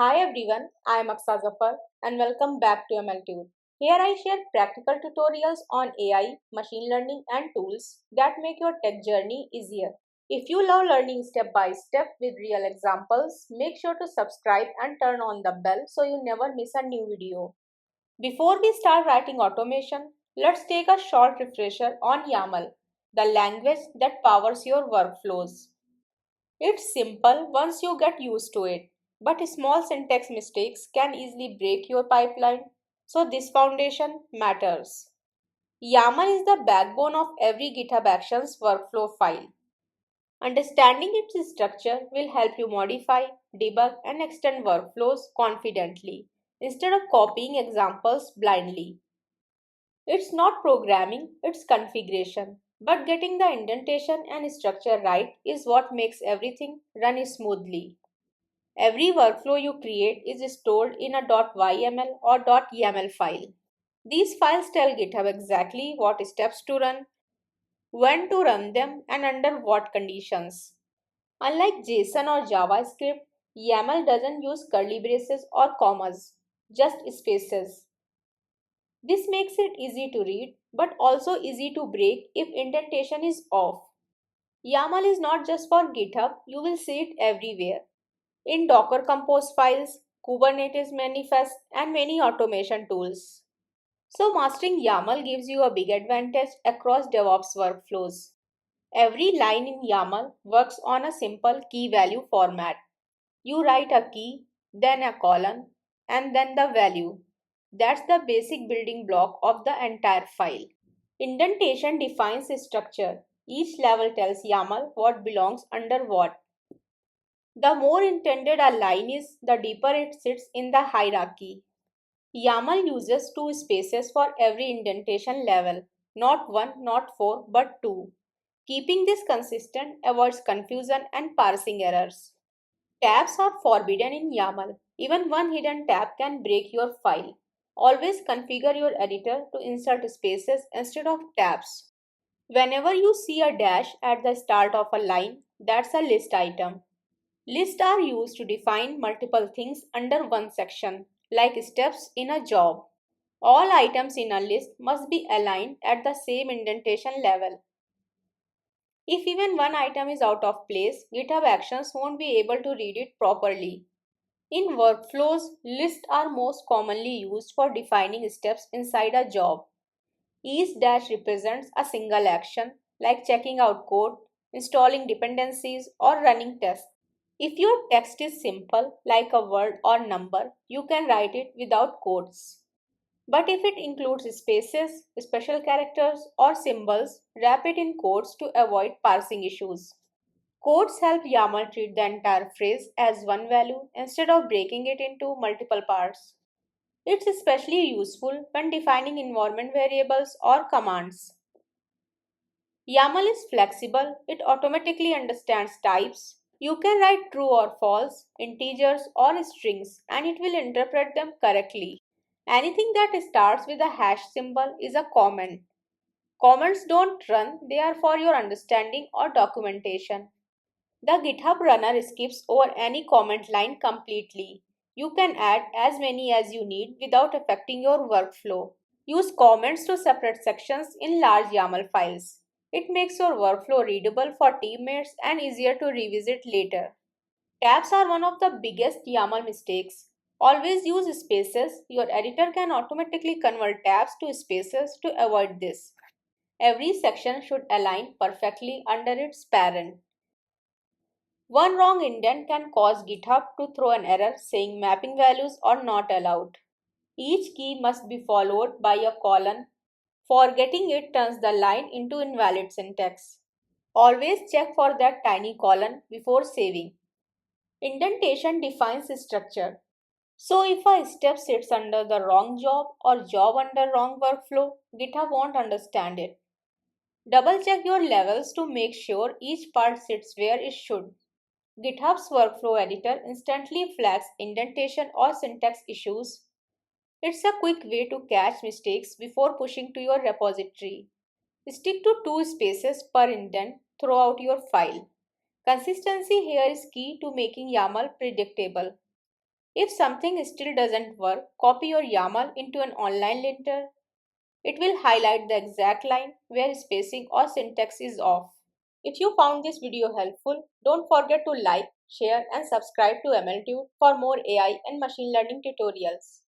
Hi everyone, I am Aksa Zafar and welcome back to MLTube. Here I share practical tutorials on AI, machine learning and tools that make your tech journey easier. If you love learning step by step with real examples, make sure to subscribe and turn on the bell so you never miss a new video. Before we start writing automation, let's take a short refresher on YAML, the language that powers your workflows. It's simple once you get used to it, but small syntax mistakes can easily break your pipeline, so this foundation matters. YAML is the backbone of every GitHub Actions workflow file. Understanding its structure will help you modify, debug, and extend workflows confidently instead of copying examples blindly. It's not programming, it's configuration. But getting the indentation and structure right is what makes everything run smoothly. Every workflow you create is stored in a .yml or .yaml file. These files tell GitHub exactly what steps to run, when to run them, and under what conditions. Unlike JSON or JavaScript, YAML doesn't use curly braces or commas, just spaces. This makes it easy to read, but also easy to break if indentation is off. YAML is not just for GitHub, you will see it everywhere. In Docker Compose files, Kubernetes manifests, and many automation tools. So mastering YAML gives you a big advantage across DevOps workflows. Every line in YAML works on a simple key value format. You write a key, then a colon, and then the value. That's the basic building block of the entire file. Indentation defines a structure. Each level tells YAML what belongs under what. The more intended a line is, the deeper it sits in the hierarchy. YAML uses two spaces for every indentation level, not one, not four, but two. Keeping this consistent avoids confusion and parsing errors. Tabs are forbidden in YAML. Even one hidden tab can break your file. Always configure your editor to insert spaces instead of tabs. Whenever you see a dash at the start of a line, that's a list item. Lists are used to define multiple things under one section, like steps in a job. All items in a list must be aligned at the same indentation level. If even one item is out of place, GitHub Actions won't be able to read it properly. In workflows, lists are most commonly used for defining steps inside a job. Each dash represents a single action, like checking out code, installing dependencies, or running tests. If your text is simple, like a word or number, you can write it without quotes. But if it includes spaces, special characters, or symbols, wrap it in quotes to avoid parsing issues. Quotes help YAML treat the entire phrase as one value instead of breaking it into multiple parts. It's especially useful when defining environment variables or commands. YAML is flexible, it automatically understands types. You can write true or false, integers or strings, and it will interpret them correctly. Anything that starts with a hash symbol is a comment. Comments don't run, they are for your understanding or documentation. The GitHub runner skips over any comment line completely. You can add as many as you need without affecting your workflow. Use comments to separate sections in large YAML files. It makes your workflow readable for teammates and easier to revisit later. Tabs are one of the biggest YAML mistakes. Always use spaces. Your editor can automatically convert tabs to spaces to avoid this. Every section should align perfectly under its parent. One wrong indent can cause GitHub to throw an error saying mapping values are not allowed. Each key must be followed by a colon. Forgetting it turns the line into invalid syntax. Always check for that tiny colon before saving. Indentation defines structure. So if a step sits under the wrong job or job under wrong workflow, GitHub won't understand it. Double check your levels to make sure each part sits where it should. GitHub's workflow editor instantly flags indentation or syntax issues. It's a quick way to catch mistakes before pushing to your repository. Stick to two spaces per indent throughout your file. Consistency here is key to making YAML predictable. If something still doesn't work, copy your YAML into an online linter. It will highlight the exact line where spacing or syntax is off. If you found this video helpful, don't forget to like, share and subscribe to MLTude for more AI and machine learning tutorials.